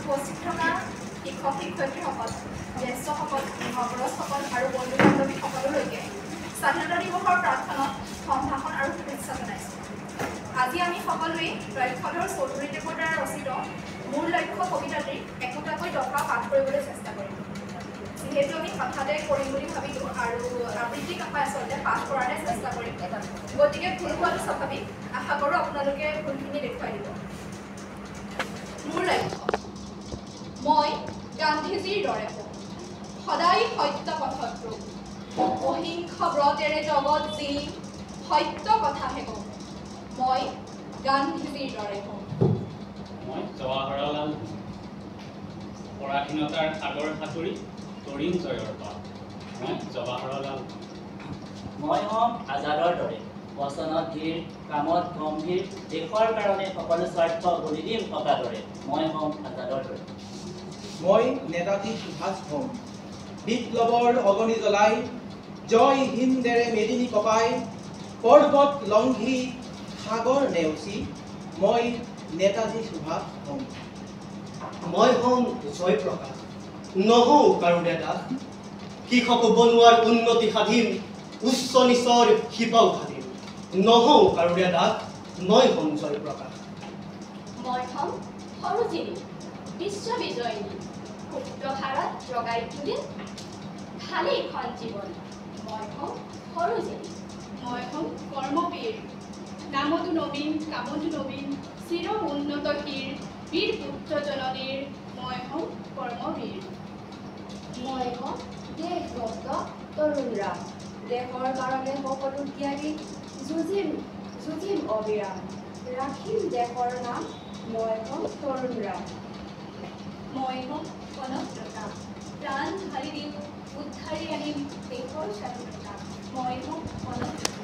উপস্থিত থকা শিক্ষক শিক্ষয়িত্ৰীসকল, জ্যেষ্ঠসকল, অগ্ৰজসকল আৰু বন্ধু বান্ধৱীসকললৈকে স্বাধীনতা দিৱসৰ প্ৰাৰ্থনাত সম্ভাষণ আৰু শুভেচ্ছা জনাইছোঁ। আজি আমি সকলোৱে লক্ষ্যধৰ চৌধুৰীদেৱৰ দ্বাৰা ৰচিত মোৰ লক্ষ্য কবিতাটিৰ একোটাকৈ দফা পাঠ কৰিবলৈ চেষ্টা কৰিম। যিহেতু আমি হঠাতে কৰিম বুলি ভাবিলোঁ আৰু আবৃত্তি নহয় আচলতে পাঠ কৰাৰে চেষ্টা কৰিম, গতিকে ভুল হোৱাটো স্বাভাৱিক। আশা কৰোঁ আপোনালোকে ভুলখিনি দেখুৱাই দিব। মোৰ লক্ষ্য, মই গান্ধীজীৰ দৰে হওঁ, সদায় সত্য পথত ৰোঁ, অহিংস ব্ৰতেৰে জগত যি সত্য কথাহে কওঁ। মই গান্ধীজীৰ দৰে হওঁ। মই জৱাহৰলাল পৰাধীনতাৰ সাগৰ সাঁতুৰি তৰিম জয়ৰ পাত। মই জৱাহৰলাল। মই হ'ম আজাদৰ দৰে, বচনত ধীৰ, কামত গম্ভীৰ, দেশৰ কাৰণে সকলো স্বাৰ্থ বলি দিম অকাদৰে। মই হ'ম আজাদৰ দৰে। মই নেতাজী সুভাষ হ'ম, বিপ্লৱৰ অগ্নি জ্বলাই, জয় হিন্দেৰে মেদিনী কপাই, পৰ্বত লংঘি সাগৰ নেওচি, মই নেতাজী সুভাষ হ'ম। মই হ'ম জয়প্ৰকাশ, নহওঁ কাৰোৰে দাস, কৃষক বনোৱাৰ উন্নতি সাধিম, উচ্চ নিচৰ শিপা উঘালিম, নহওঁ কাৰোৰে দাস, মই হ'ম জয়প্ৰকাশ। মই হ'ম সৰোজিনী, বিশ্ববিজয়িনী, সুপ্ত ভাৰত জগাই তুলিম খালী এখন জীৱন। মই হ'ম সৰোজিনী। মই হ'ম কৰ্মবীৰ, নামতো নবীন, কামতো নবীন, চিৰ উন্নতশীৰ, বীৰ পুত্ৰ জননীৰ। মই হ'ম কৰ্মবীৰ। মই হ'ম দেশভক্ত তৰুণ ৰাম, দেশৰ কাৰণে সকলো ত্যাগী, যুঁজিম অবিৰাম, ৰাখিম দেশৰ নাম। মই হ'ম তৰুণ ৰাম। মই হ'ম কনকলতা, প্ৰাণ ঢালি দিম, উদ্ধাৰি আনিম দেশৰ স্বাধীনতা। মই হ'ম কনকলতা।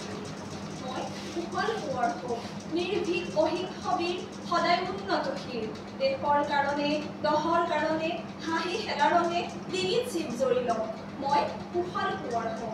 মই কুশল কোঁৱৰ হ'ম, নিৰ্ভীক অহিংসবীৰ, সদায় উন্নতশীল, দেশৰ কাৰণে দহৰ কাৰণে হাঁহি খেলাৰ ৰঙে ডিঙিত চিপ জৰি লওঁ। মই কুশল কোঁৱৰ হ'ম।